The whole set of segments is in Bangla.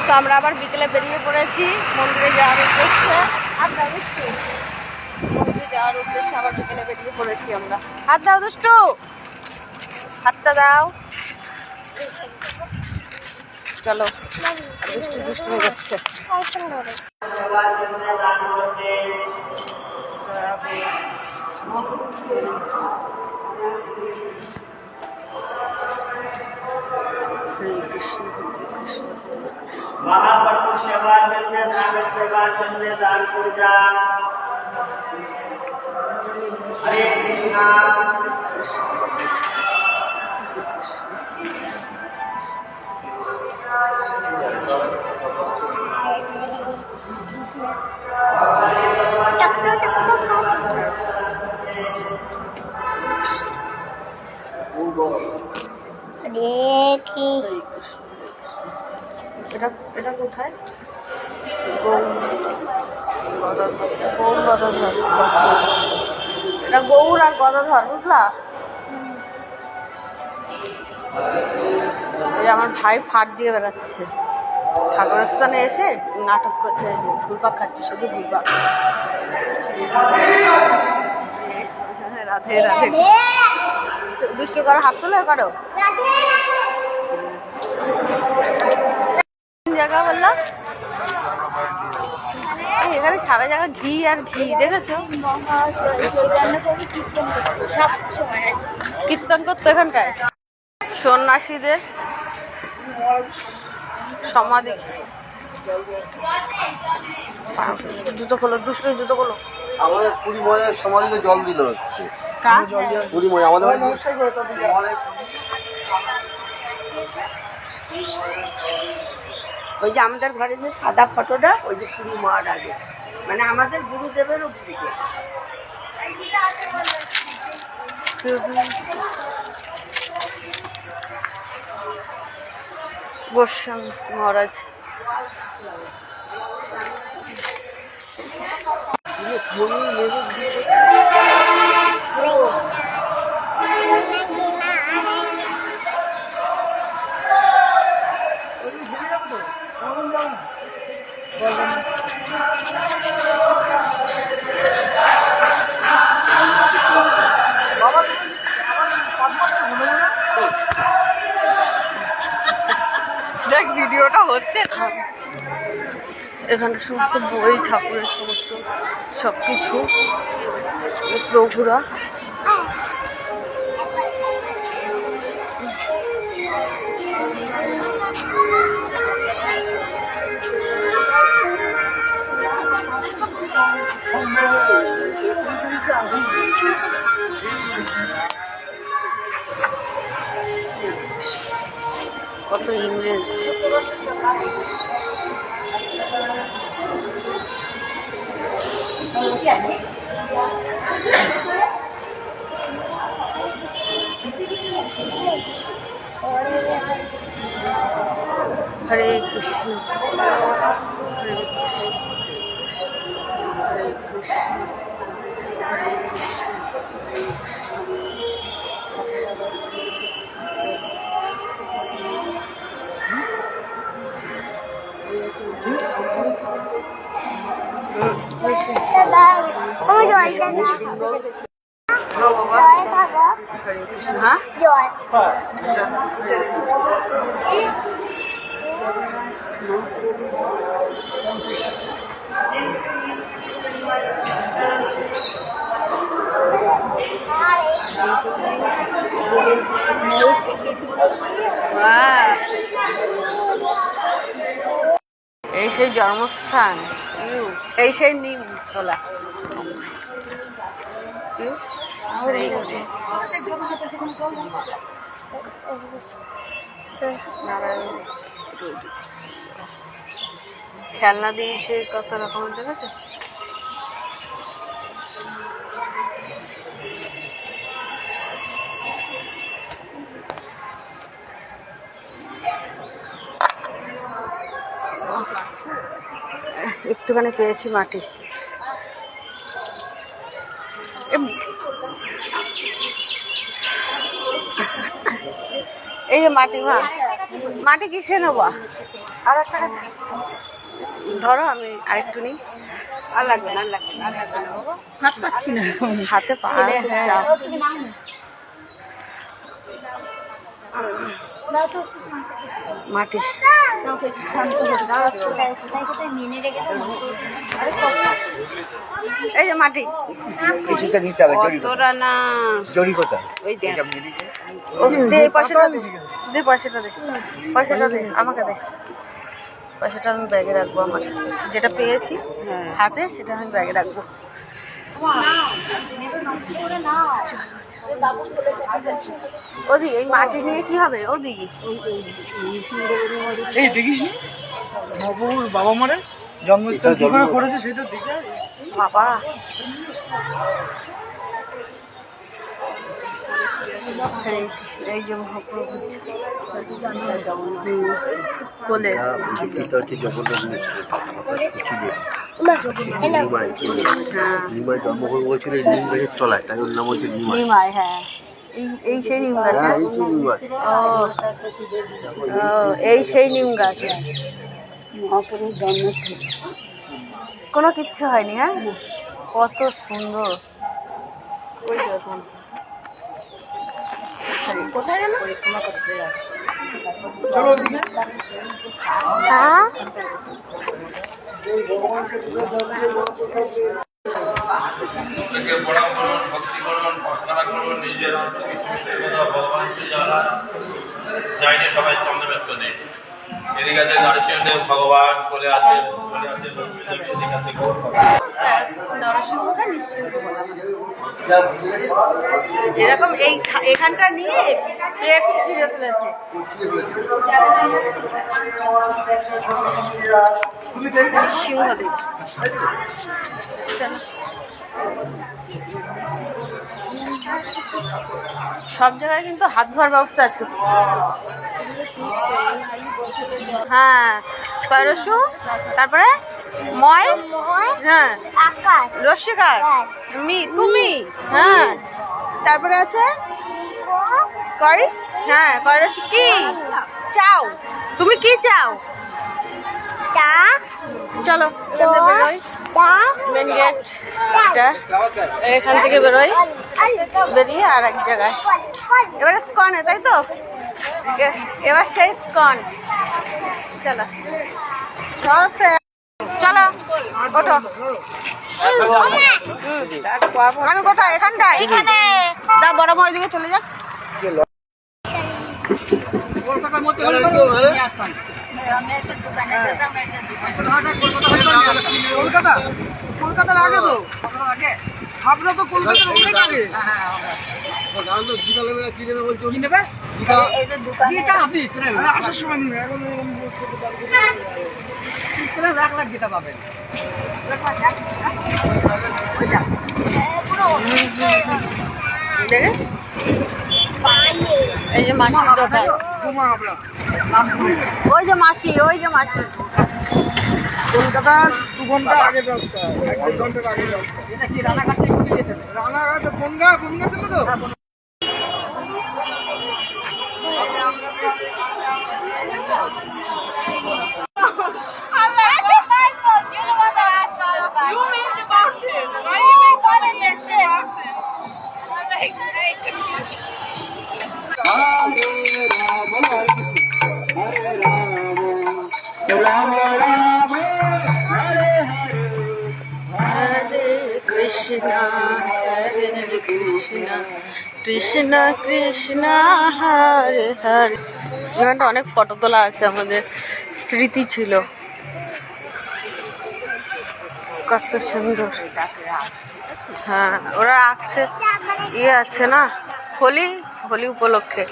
তো আমরা আবার বিকেলে বেরিয়ে পড়েছি মন্দিরে যাওয়ার উদ্দেশ্যে। হাত দাও দুষ্টু, মন্দিরে যাওয়ার উদ্দেশ্যে আবার বিকেলে বেরিয়ে পড়েছি আমরা। হাত দাও দুষ্টু, হাতটা দাও। চলো, দুষ্টু দুষ্টু হয়ে যাচ্ছে। महाप्रभु सेवा करने धार्मिक सेवा करने दान पूजा। हरे कृष्णा এটা কোথায়? গৌর গদাধর, এটা গৌর আর গদাধর, বুঝলা? এই আমার ভাই ফাট দিয়ে বেড়াচ্ছে, ঠাকুরের স্থানে এসে নাটক করছে, ঘুরপাক খাচ্ছে, শুধু ঘুরপাক। রাধে রাধে, দুষ্টু করো, হাত তুলে করো। জায়গা বললাম এখানে সারা জায়গা ঘি আর ঘি, দেখেছো? কীর্তন করতো এখানটায় সন্ন্যাসীদের সমাধি। জুতো খোলো দুষ্টু, জুতো খোলো। আমাদের পুরী মজার সমাধিতে জল দিল হচ্ছে। পুরী মজা আমাদের ওই যে আমাদের ঘরে যে সাদা ফটোটা, ওই যে পুরী মাঠ আগে, মানে আমাদের গুরুদেবের দিকে। গোস্বামী মহারাজ। দেখ ভিডিওটা হচ্ছে, এখানে সমস্ত বই, ঠাকুরের সমস্ত সবকিছু, প্রভুরা। কত ইংরেজ। হরে কৃষ্ণ হরে কৃষ্ণ হরে কৃষ্ণ। হ্যাঁ এই সেই জন্মস্থান, এই সেই নিম তোলা। খেলনা দিয়েছে কত রকমের, দেখেছো? একটুখানি পেয়েছি মাটি। এই যে মাটি, মা মাটি কিসে নেবা? আর একটা ধরো, আমি আরেকটু নিই। আর লাগবে না, আর লাগবে না, আর লাগবে না বাবা। হাত পাচ্ছি না, হাতে পা মাটি। এই যে মাটি, কিছুটা দিতে হবে। তোরা না জড়ি কোথায়? ওই দে, দে পয়সাটা দে, দে পয়সাটা দে, পয়সাটা দে আমাকে দে। পয়সাটা আমি ব্যাগে রাখবো, আমার যেটা পেয়েছি হাতে সেটা আমি ব্যাগে রাখবো। ওদি এই মাটি নিয়ে কি হবে? ওদি এই দেখিস নবুর বাবা মারে জন্মস্থান কি করে করেছে সেটা দেখে বাবা। এই যে মহাপ্রভু বলে নিমাই জন্মগ্রহণ করেছিল এই নিম গাছের তলায়, তাই ওর নাম হচ্ছে নিমাই। নিমাই, হ্যাঁ এই সেই নিম গাছ। হ্যাঁ এই সেই নিমাই। ও এই সেই নিম গাছ। মহাপুরুষ জন্মস্থান। কোনো কিচ্ছু হয়নি। হ্যাঁ কত সুন্দর। ওই দেখুন কোথায় গেল? পরিক্রমা করতে যাচ্ছে। চলো ওদিকে। থেকে প্রণাম করুন, ভক্তি করুন, প্রার্থনা করুন, নিজের ভগবানকে যারা যায়নি সবাই চন্দ্রবেত্ত নেই। এদিকে আছে নরসিংহদেব ভগবান, কোলে আছে লক্ষ্মী দেবী, এদিকে আছে নরসিংহকে নিশ্চিন্ত বলা এরকম এই এখানটা নিয়ে পেট ছিঁড়ে ফেলেছে। সিংহদেব সব জায়গায় কিন্তু হাত ধোয়ার ব্যবস্থা আছে। হ্যাঁ কয়রসু, তারপরে ময়, হ্যাঁ রস্যিকার, তুমি, হ্যাঁ তারপরে আছে কয়, হ্যাঁ কয়রসু কি চাও? তুমি কি চাও? চলো বেরোই, মেন গেট এখান থেকে বেরোই, বেরিয়ে আর এক জায়গায়। এবারে স্কনে, তাই তো? এবার সেই স্কন। চলো চলো ওঠো। আমি কোথায়? এখানটায় দা বড় মার দিকে চলে যাক। কলকাতার মধ্যে কলকাতা, কলকাতার আগে তো আপনারা তো কলকাতার অনেক আগে। কি নেবে? আসার সময় নিবে, এখন 1,00,000 গীতা পাবেন। এই যে মাসির দোকান, ওই যে মাসি, ওই যে মাসি। কলকাতা 2 ঘন্টা আগে ব্যবস্থা, 1 ঘন্টার আগে ব্যবস্থা। এটা কি রানাঘাট থেকে কোথায় যেতে হবে? রানাঘাট বনগা ছিল তো। Krishna, Hare Krishna, Krishna Krishna, Hare Hare। এখানটা অনেক ফটো তোলা আছে, আমাদের স্মৃতি ছিল। কত সুন্দর। হ্যাঁ ওরা আঁকছে, ইয়ে আছে না, হোলি উপলক্ষে।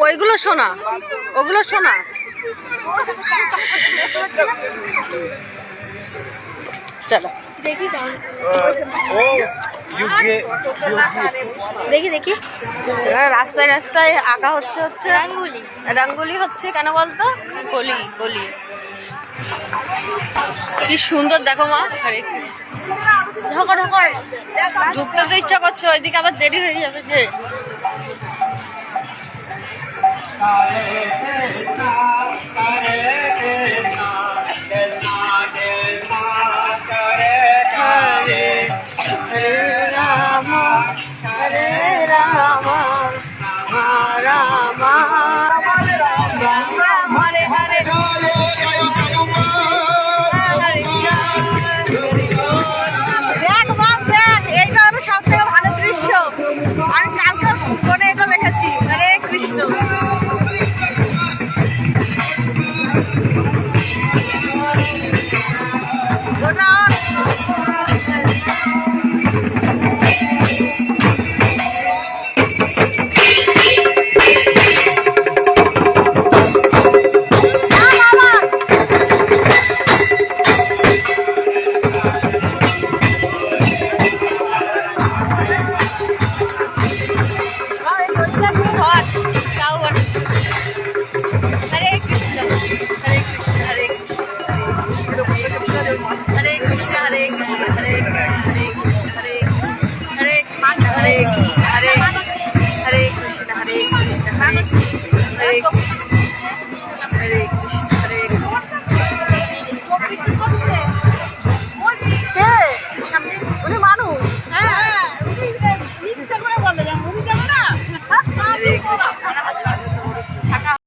ওইগুলো শোনা, ওগুলো শোনা। চলো দেখি দেখি রাস্তায় রাস্তায় আঁকা হচ্ছে রঙ্গোলি হচ্ছে। কেন বলতো? হোলি। কি সুন্দর দেখো মা। হরে কৃষ্ণ। ঢোকো ঢোকো, ঢুকতে তো ইচ্ছা করছে, ওইদিকে আবার দেরি হয়ে যাবে যে। करे